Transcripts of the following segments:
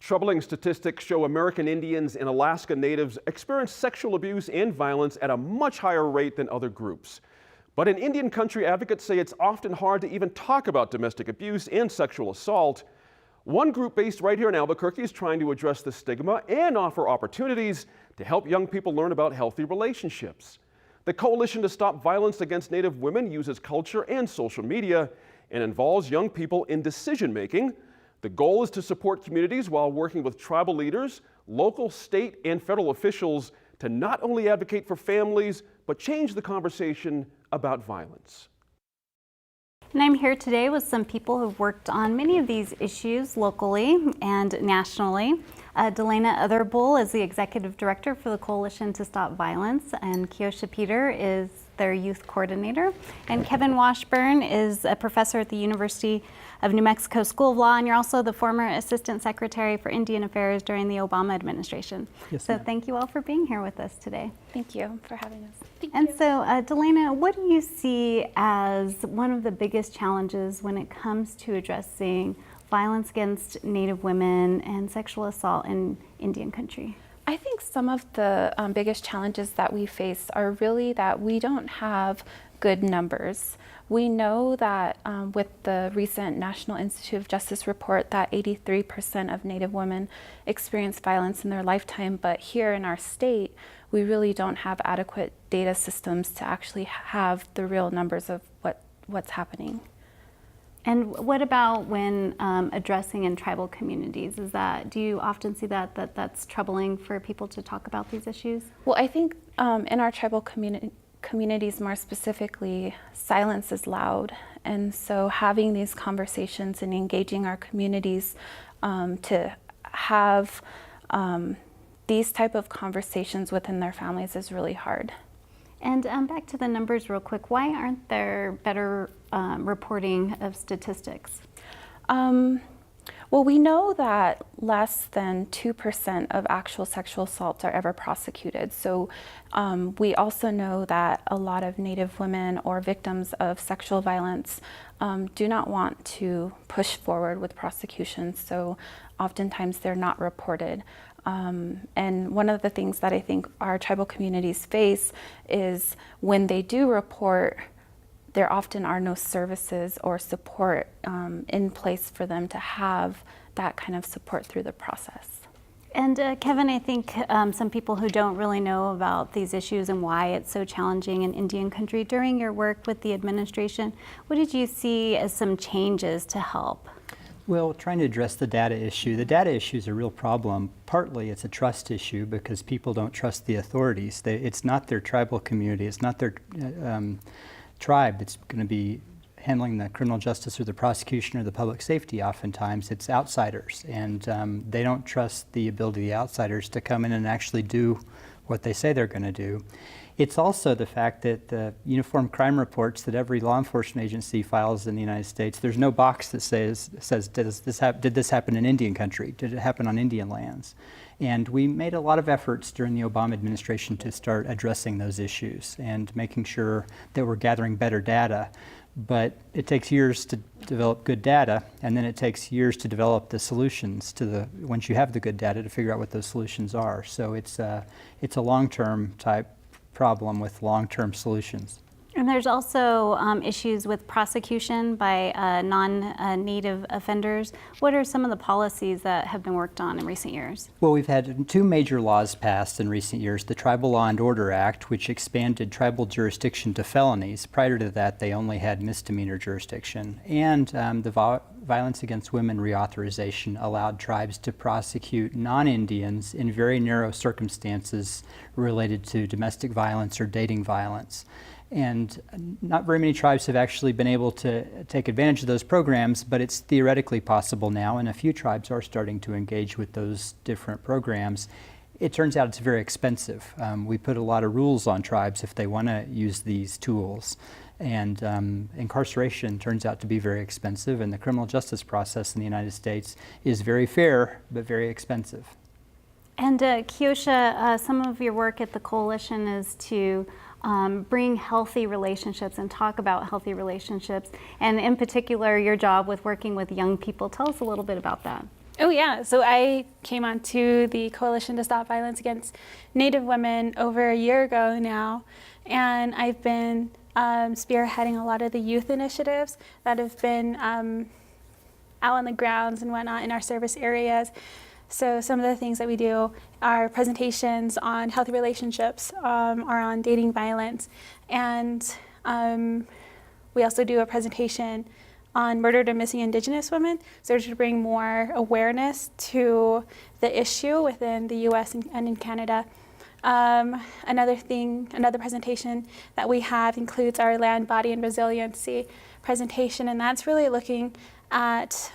Troubling statistics show American Indians and Alaska Natives experience sexual abuse and violence at a much higher rate than other groups. But in Indian country, advocates say it's often hard to even talk about domestic abuse and sexual assault. One group based right here in Albuquerque is trying to address the stigma and offer opportunities to help young people learn about healthy relationships. The Coalition to Stop Violence Against Native Women uses culture and social media and involves young people in decision making. The goal is to support communities while working with tribal leaders, local, state, and federal officials to not only advocate for families, but change the conversation about violence. And I'm here today with some people who've worked on many of these issues locally and nationally. Delana Otherbull is the Executive Director for the Coalition to Stop Violence, and Keosha Peter is their Youth Coordinator. And Kevin Washburn is a professor at the University of New Mexico School of Law, and you're also the former Assistant Secretary for Indian Affairs during the Obama administration. Yes, so thank you all for being here with us today. Thank you for having us. And so, Delana, what do you see as one of the biggest challenges when it comes to addressing violence against Native women and sexual assault in Indian country? I think some of the biggest challenges that we face are really that we don't have good numbers. We know that with the recent National Institute of Justice report that 83% of Native women experience violence in their lifetime, but here in our state, we really don't have adequate data systems to actually have the real numbers of what's happening. And what about when addressing in tribal communities? Do you often see that's troubling for people to talk about these issues? Well, I think in our tribal communities more specifically, silence is loud. And so having these conversations and engaging our communities to have these type of conversations within their families is really hard. And back to the numbers real quick, why aren't there better reporting of statistics? Well, we know that less than 2% of actual sexual assaults are ever prosecuted. So we also know that a lot of Native women or victims of sexual violence do not want to push forward with prosecutions. So oftentimes they're not reported. And one of the things that I think our tribal communities face is when they do report, there often are no services or support in place for them to have that kind of support through the process. And Kevin, I think some people who don't really know about these issues and why it's so challenging in Indian country, during your work with the administration, what did you see as some changes to help? Well, trying to address the data issue. The data issue is a real problem. Partly it's a trust issue because people don't trust the authorities. It's not their tribal community, it's not their tribe that's going to be handling the criminal justice or the prosecution or the public safety. Oftentimes it's outsiders, and they don't trust the ability of the outsiders to come in and actually do what they say they're going to do. It's also the fact that the uniform crime reports that every law enforcement agency files in the United States, there's no box that says did this happen in Indian country? Did it happen on Indian lands? And we made a lot of efforts during the Obama administration to start addressing those issues and making sure that we're gathering better data. But it takes years to develop good data, and then it takes years to develop the solutions once you have the good data to figure out what those solutions are. So it's a long-term type problem with long-term solutions. And there's also issues with prosecution by non-Native offenders. What are some of the policies that have been worked on in recent years? Well, we've had two major laws passed in recent years. The Tribal Law and Order Act, which expanded tribal jurisdiction to felonies. Prior to that, they only had misdemeanor jurisdiction. And the Violence Against Women Reauthorization allowed tribes to prosecute non-Indians in very narrow circumstances related to domestic violence or dating violence. And not very many tribes have actually been able to take advantage of those programs, but it's theoretically possible now, and a few tribes are starting to engage with those different programs. It turns out it's very expensive. We put a lot of rules on tribes if they want to use these tools. And incarceration turns out to be very expensive, and the criminal justice process in the United States is very fair, but very expensive. And Keosha, some of your work at the Coalition is to bring healthy relationships and talk about healthy relationships, and in particular your job with working with young people. Tell us a little bit about that. Oh yeah, so I came onto the Coalition to Stop Violence Against Native Women over a year ago now, and I've been spearheading a lot of the youth initiatives that have been out on the grounds and whatnot in our service areas. So some of the things that we do are presentations on healthy relationships or on dating violence, and we also do a presentation on murdered and missing Indigenous women, so to bring more awareness to the issue within the US and in Canada. Another presentation that we have includes our Land, Body, and Resiliency presentation, and that's really looking at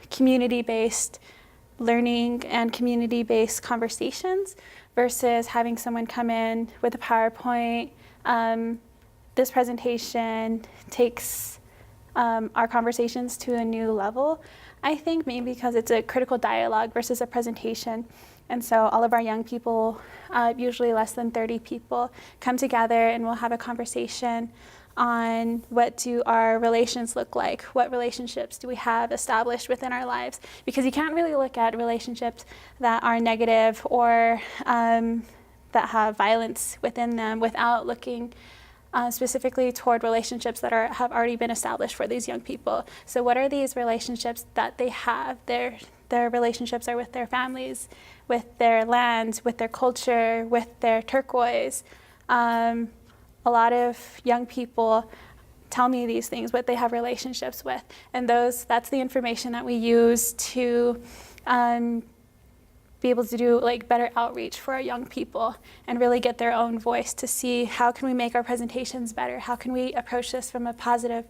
community-based learning and community-based conversations versus having someone come in with a PowerPoint. This presentation takes our conversations to a new level, I think, maybe because it's a critical dialogue versus a presentation. And so all of our young people, usually less than 30 people, come together and we'll have a conversation on what do our relations look like, what relationships do we have established within our lives, because you can't really look at relationships that are negative or that have violence within them without looking specifically toward relationships that have already been established for these young people. So what are these relationships that they have? Their relationships are with their families, with their lands, with their culture, with their turquoise. A lot of young people tell me these things, what they have relationships with. And that's the information that we use to be able to do better outreach for our young people and really get their own voice to see how can we make our presentations better, how can we approach this from a positive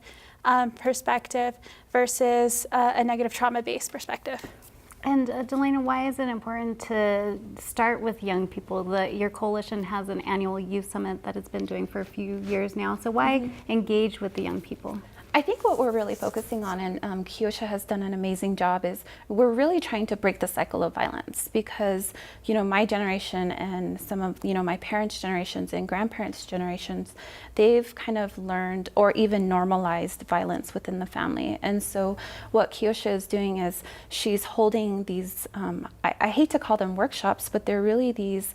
perspective versus a negative trauma-based perspective. And Delana, why is it important to start with young people? Your coalition has an annual youth summit that it's been doing for a few years now. So why engage with the young people? I think what we're really focusing on, and Kyosha has done an amazing job, is we're really trying to break the cycle of violence because, my generation and some of, my parents' generations and grandparents' generations, they've kind of learned or even normalized violence within the family. And so what Kyosha is doing is she's holding these, I hate to call them workshops, but they're really these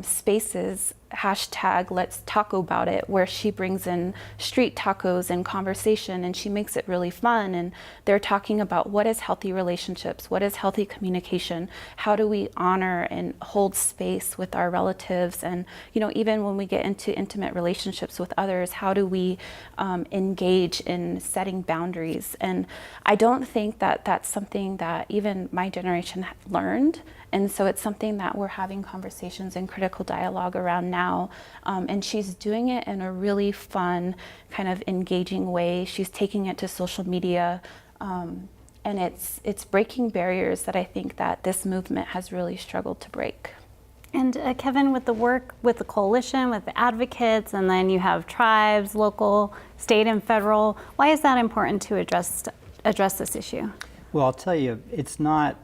spaces, hashtag let's talk about it, where she brings in street tacos and conversation and she makes it really fun, and they're talking about what is healthy relationships, what is healthy communication, how do we honor and hold space with our relatives, and even when we get into intimate relationships with others, how do we engage in setting boundaries. And I don't think that that's something that even my generation learned. And so it's something that we're having conversations and critical dialogue around now. And she's doing it in a really fun, kind of engaging way. She's taking it to social media. And it's breaking barriers that I think that this movement has really struggled to break. And Kevin, with the work with the coalition, with the advocates, and then you have tribes, local, state, and federal, why is that important to address this issue? Well, I'll tell you, it's not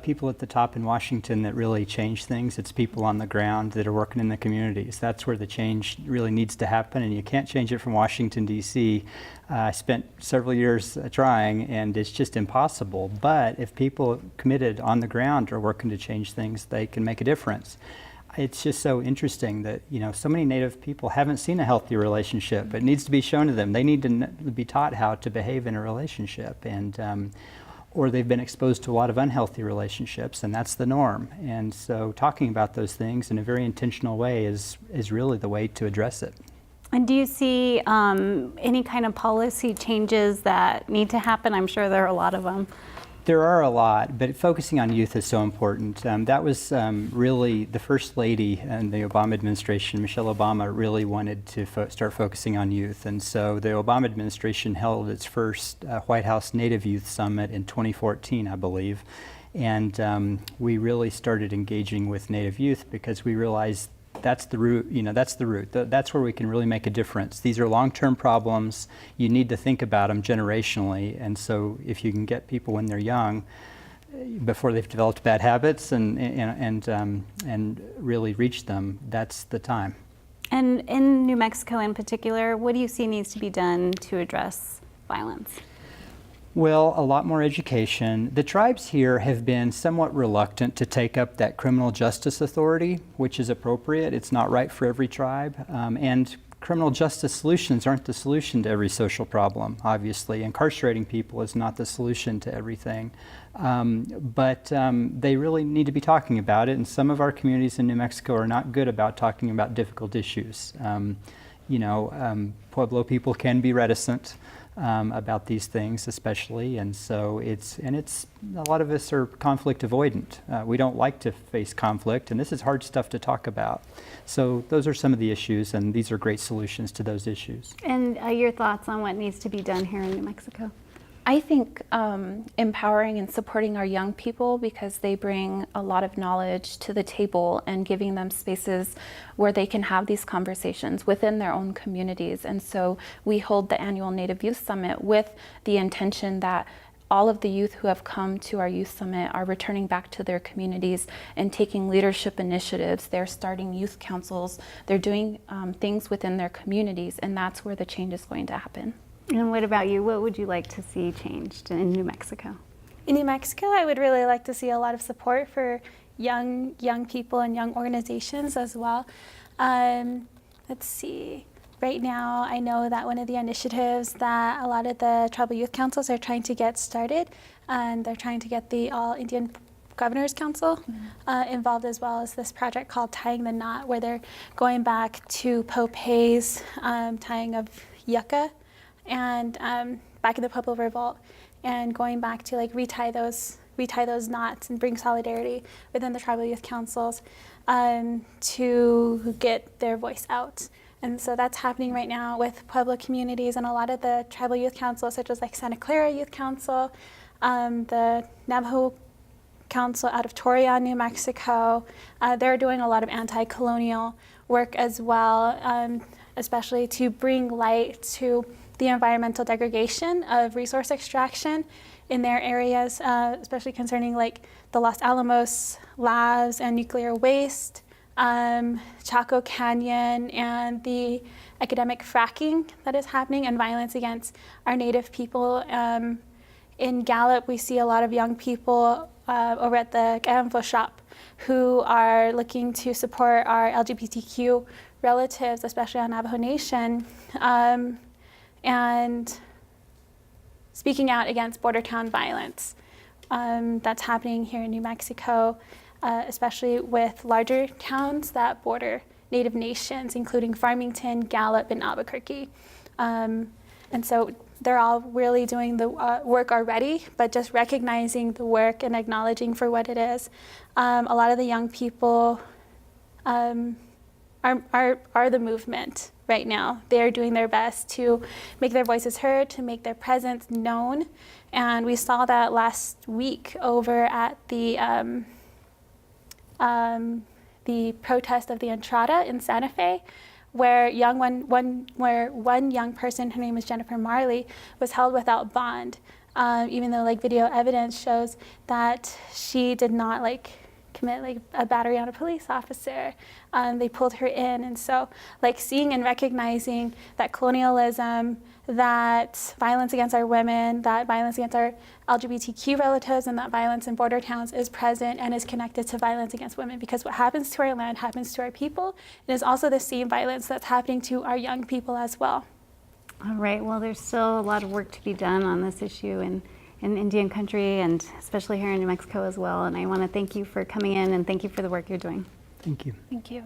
people at the top in Washington that really change things. It's people on the ground that are working in the communities. That's where the change really needs to happen, and you can't change it from Washington, D.C. I spent several years trying, and it's just impossible. But if people committed on the ground are working to change things, they can make a difference. It's just so interesting that so many Native people haven't seen a healthy relationship. It needs to be shown to them. They need to be taught how to behave in a relationship, and or they've been exposed to a lot of unhealthy relationships, and that's the norm. And so talking about those things in a very intentional way is really the way to address it. And do you see any kind of policy changes that need to happen? I'm sure there are a lot of them. There are a lot, but focusing on youth is so important. That was really the First Lady in the Obama administration, Michelle Obama, really wanted to start focusing on youth. And so the Obama administration held its first White House Native Youth Summit in 2014, I believe. And we really started engaging with Native youth because we realized that's the root, that's the root. That's where we can really make a difference. These are long-term problems. You need to think about them generationally. And so if you can get people when they're young, before they've developed bad habits and really reach them, that's the time. And in New Mexico in particular, what do you see needs to be done to address violence? Well, a lot more education. The tribes here have been somewhat reluctant to take up that criminal justice authority, which is appropriate. It's not right for every tribe. And criminal justice solutions aren't the solution to every social problem, obviously. Incarcerating people is not the solution to everything. But they really need to be talking about it, and some of our communities in New Mexico are not good about talking about difficult issues. Pueblo people can be reticent about these things, especially, and so it's a lot of us are conflict avoidant. We don't like to face conflict, and this is hard stuff to talk about. So those are some of the issues, and these are great solutions to those issues. And your thoughts on what needs to be done here in New Mexico? I think empowering and supporting our young people, because they bring a lot of knowledge to the table, and giving them spaces where they can have these conversations within their own communities. And so we hold the annual Native Youth Summit with the intention that all of the youth who have come to our youth summit are returning back to their communities and taking leadership initiatives. They're starting youth councils. They're doing things within their communities, and that's where the change is going to happen. And what about you? What would you like to see changed in New Mexico? In New Mexico, I would really like to see a lot of support for young people and young organizations as well. Let's see. Right now, I know that one of the initiatives that a lot of the tribal youth councils are trying to get started, and they're trying to get the All Indian Governors Council involved, as well as this project called Tying the Knot, where they're going back to Popey's tying of yucca, and back in the Pueblo Revolt, and going back to like retie those knots and bring solidarity within the tribal youth councils to get their voice out. And so that's happening right now with Pueblo communities and a lot of the tribal youth councils, such as like Santa Clara Youth Council, the Navajo Council out of Torreon, New Mexico. They're doing a lot of anti-colonial work as well, especially to bring light to the environmental degradation of resource extraction in their areas, especially concerning like the Los Alamos labs and nuclear waste, Chaco Canyon, and the academic fracking that is happening, and violence against our Native people. In Gallup, we see a lot of young people over at the Canfo shop who are looking to support our LGBTQ relatives, especially on Navajo Nation, and speaking out against border town violence that's happening here in New Mexico, especially with larger towns that border Native nations, including Farmington, Gallup, and Albuquerque. And so they're all really doing the work already, but just recognizing the work and acknowledging for what it is. A lot of the young people are the movement right now. They're doing their best to make their voices heard, to make their presence known. And we saw that last week over at the protest of the Entrada in Santa Fe, where one young person, her name is Jennifer Marley, was held without bond, even though like video evidence shows that she did not like commit like a battery on a police officer. They pulled her in, and so like seeing and recognizing that colonialism, that violence against our women, that violence against our LGBTQ relatives, and that violence in border towns is present and is connected to violence against women, because what happens to our land happens to our people. It is also the same violence that's happening to our young people as well. All right, well, there's still a lot of work to be done on this issue in Indian country, and especially here in New Mexico as well. And I want to thank you for coming in, and thank you for the work you're doing. Thank you. Thank you.